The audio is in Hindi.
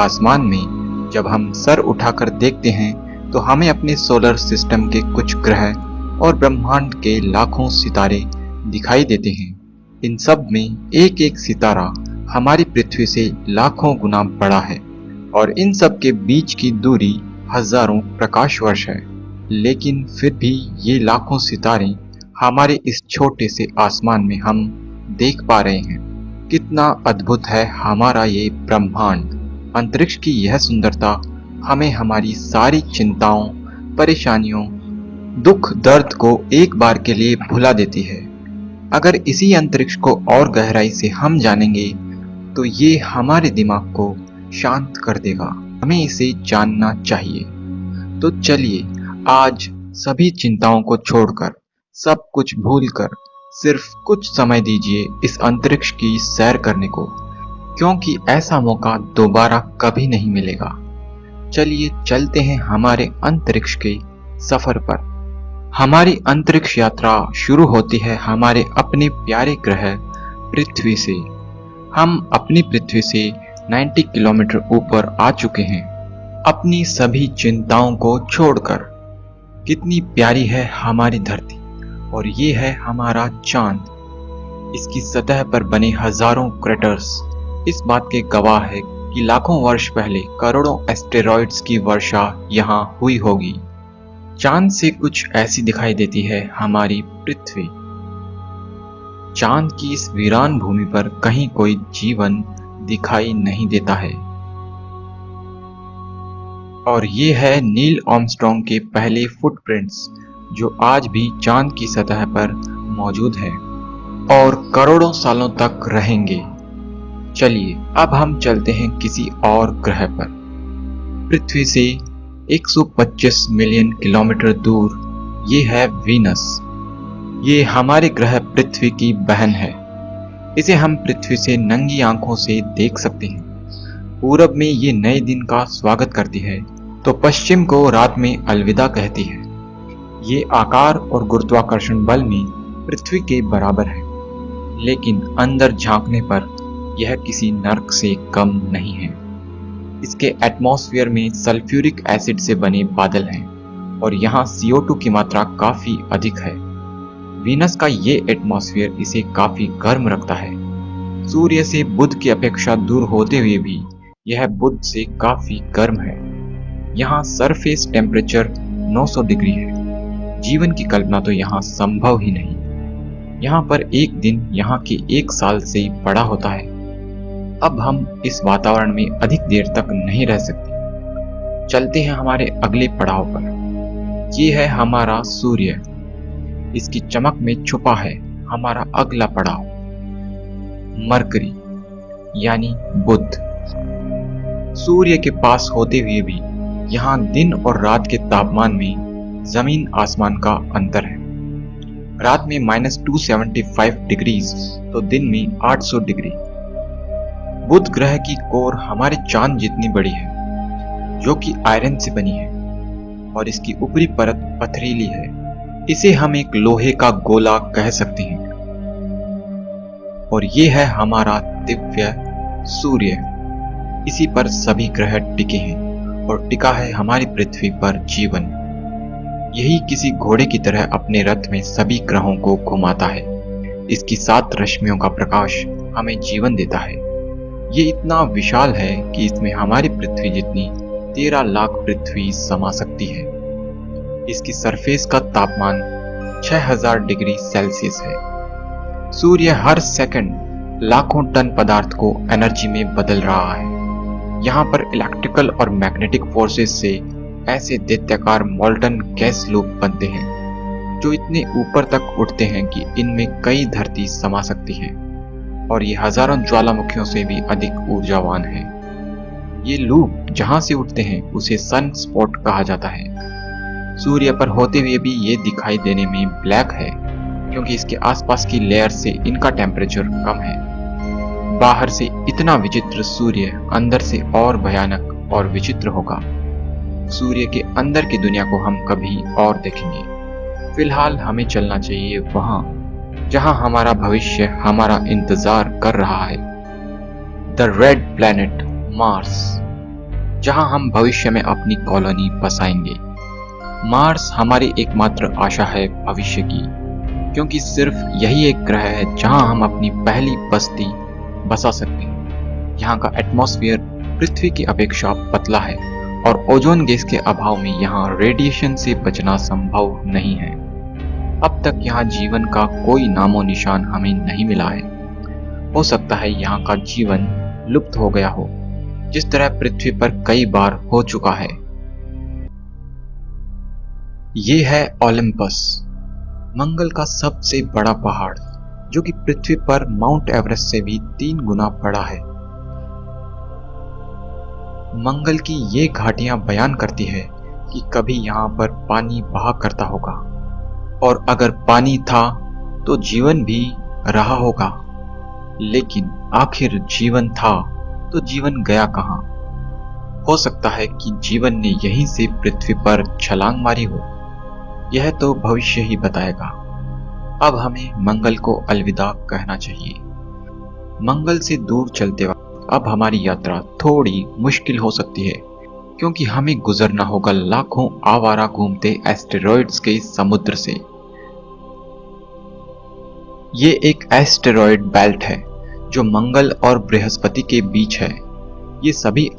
आसमान में जब हम सर उठाकर देखते हैं तो हमें अपने सोलर सिस्टम के कुछ ग्रह और ब्रह्मांड के लाखों सितारे दिखाई देते हैं। इन सब में एक एक सितारा हमारी पृथ्वी से लाखों गुना बड़ा है और इन सब के बीच की दूरी हजारों प्रकाश वर्ष है। लेकिन फिर भी ये लाखों सितारे हमारे इस छोटे से आसमान में हम देख पा रहे हैं। कितना अद्भुत है हमारा ये ब्रह्मांड। अंतरिक्ष की यह सुंदरता हमें हमारी सारी चिंताओं, परेशानियों, दुख दर्द को एक बार के लिए भुला देती है। अगर इसी अंतरिक्ष को और गहराई से हम जानेंगे तो ये हमारे दिमाग को शांत कर देगा। हमें इसे जानना चाहिए। तो चलिए आज सभी चिंताओं को छोड़कर, सब कुछ भूलकर सिर्फ कुछ समय दीजिए इस अंतरिक्ष की सैर करने को, क्योंकि ऐसा मौका दोबारा कभी नहीं मिलेगा। चलिए चलते हैं हमारे अंतरिक्ष के सफर पर। हमारी अंतरिक्ष यात्रा शुरू होती है हमारे अपने प्यारे ग्रह पृथ्वी से। हम अपनी पृथ्वी से 90 किलोमीटर ऊपर आ चुके हैं, अपनी सभी चिंताओं को छोड़कर। कितनी प्यारी है हमारी धरती, और ये है हमारा चांद। इसकी सतह पर बने हजारों क्रेटर्स इस बात के गवाह है कि लाखों वर्ष पहले करोड़ों एस्टेरॉइड्स की वर्षा यहाँ हुई होगी। चांद से कुछ ऐसी दिखाई देती है हमारी पृथ्वी। चांद की इस वीरान भूमि पर कहीं कोई जीवन दिखाई नहीं देता है। और ये है नील आर्मस्ट्रांग के पहले फुटप्रिंट्स, जो आज भी चांद की सतह पर मौजूद है और करोड़ों सालों तक रहेंगे। चलिए अब हम चलते हैं किसी और ग्रह पर। पृथ्वी से 125 मिलियन किलोमीटर दूर ये है वीनस। ये हमारे ग्रह पृथ्वी की बहन है। इसे हम पृथ्वी से नंगी आंखों से देख सकते हैं। पूरब में ये नए दिन का स्वागत करती है तो पश्चिम को रात में अलविदा कहती है। ये आकार और गुरुत्वाकर्षण बल में पृथ्वी के बराबर है, लेकिन अंदर झांकने पर यह किसी नर्क से कम नहीं है। इसके एटमॉस्फेयर में सल्फ्यूरिक एसिड से बने बादल हैं और यहाँ CO2 की मात्रा काफी अधिक है। वीनस का ये एटमॉस्फेयर इसे काफी गर्म रखता है। सूर्य से बुध की अपेक्षा दूर होते हुए भी यह बुध से काफी गर्म है। यहाँ सरफेस टेम्परेचर 900 डिग्री है। जीवन की कल्पना तो यहाँ संभव ही नहीं। यहाँ पर एक दिन यहाँ के एक साल से बड़ा होता है। अब हम इस वातावरण में अधिक देर तक नहीं रह सकते। चलते हैं हमारे अगले पड़ाव पर। ये है हमारा सूर्य। इसकी चमक में छुपा है हमारा अगला पड़ाव, मरकरी यानी बुध। सूर्य के पास होते हुए भी यहाँ दिन और रात के तापमान में जमीन आसमान का अंतर है। रात में -275 डिग्रीज तो दिन में 800 डिग्री। बुध ग्रह की कोर हमारे चांद जितनी बड़ी है, जो कि आयरन से बनी है, और इसकी ऊपरी परत पथरीली है। इसे हम एक लोहे का गोला कह सकते हैं। और ये है हमारा दिव्य सूर्य। इसी पर सभी ग्रह टिके हैं और टिका है हमारी पृथ्वी पर जीवन। यही किसी घोड़े की तरह अपने रथ में सभी ग्रहों को घुमाता है। इसकी 7 रश्मियों का प्रकाश हमें जीवन देता है। ये इतना विशाल है कि इसमें हमारी पृथ्वी जितनी 13 लाख पृथ्वी समा सकती है। इसकी सरफेस का तापमान 6000 डिग्री सेल्सियस है। सूर्य हर सेकंड लाखों टन पदार्थ को एनर्जी में बदल रहा है। यहाँ पर इलेक्ट्रिकल और मैग्नेटिक फोर्सेस से ऐसे दैत्याकार मोल्टन गैस लूप बनते हैं जो इतने ऊपर तक उठते हैं कि इनमें कई धरती समा सकती हैं, और ये हजारों ज्वालामुखियों से भी अधिक ऊर्जावान है। ये लूप जहां से उठते हैं उसे सन स्पॉट कहा जाता है। सूर्य पर होते हुए भी ये दिखाई देने में ब्लैक है, क्योंकि इसके आसपास की लेयर से इनका टेम्परेचर कम है। बाहर से इतना विचित्र सूर्य अंदर से और भयानक और विचित्र होगा। सूर्य के अंदर की दुनिया को हम कभी और देखेंगे। फिलहाल हमें चलना चाहिए वहां जहां हमारा भविष्य हमारा इंतजार कर रहा है। The red planet Mars. जहां हम भविष्य में अपनी कॉलोनी बसाएंगे। मार्स हमारी एकमात्र आशा है भविष्य की, क्योंकि सिर्फ यही एक ग्रह है जहां हम अपनी पहली बस्ती बसा सकते हैं। यहाँ का एटमॉस्फेयर पृथ्वी की अपेक्षा पतला है और ओजोन गैस के अभाव में यहाँ रेडिएशन से बचना संभव नहीं है। अब तक यहाँ जीवन का कोई नामो निशान हमें नहीं मिला है। हो सकता है यहाँ का जीवन लुप्त हो गया हो, जिस तरह पृथ्वी पर कई बार हो चुका है। ये है ओलंपस, मंगल का सबसे बड़ा पहाड़, जो कि पृथ्वी पर माउंट एवरेस्ट से भी 3 गुना बड़ा है। मंगल की ये घाटियां बयान करती है कि कभी यहाँ पर पानी बहा करता होगा, और अगर पानी था तो जीवन भी रहा होगा। लेकिन आखिर जीवन था तो जीवन गया कहाँ? हो सकता है कि जीवन ने यहीं से पृथ्वी पर छलांग मारी हो। यह तो भविष्य ही बताएगा। अब हमें मंगल को अलविदा कहना चाहिए। मंगल से दूर चलते वक्त अब हमारी यात्रा थोड़ी मुश्किल हो सकती है, क्योंकि हमें गुजरना होगा लाखों आवारा घूमते एस्टेरॉइड्स के समुद्र से। ये एक एस्टेरॉइड बेल्ट है जो मंगल और बृहस्पति के बीच है। ये सभी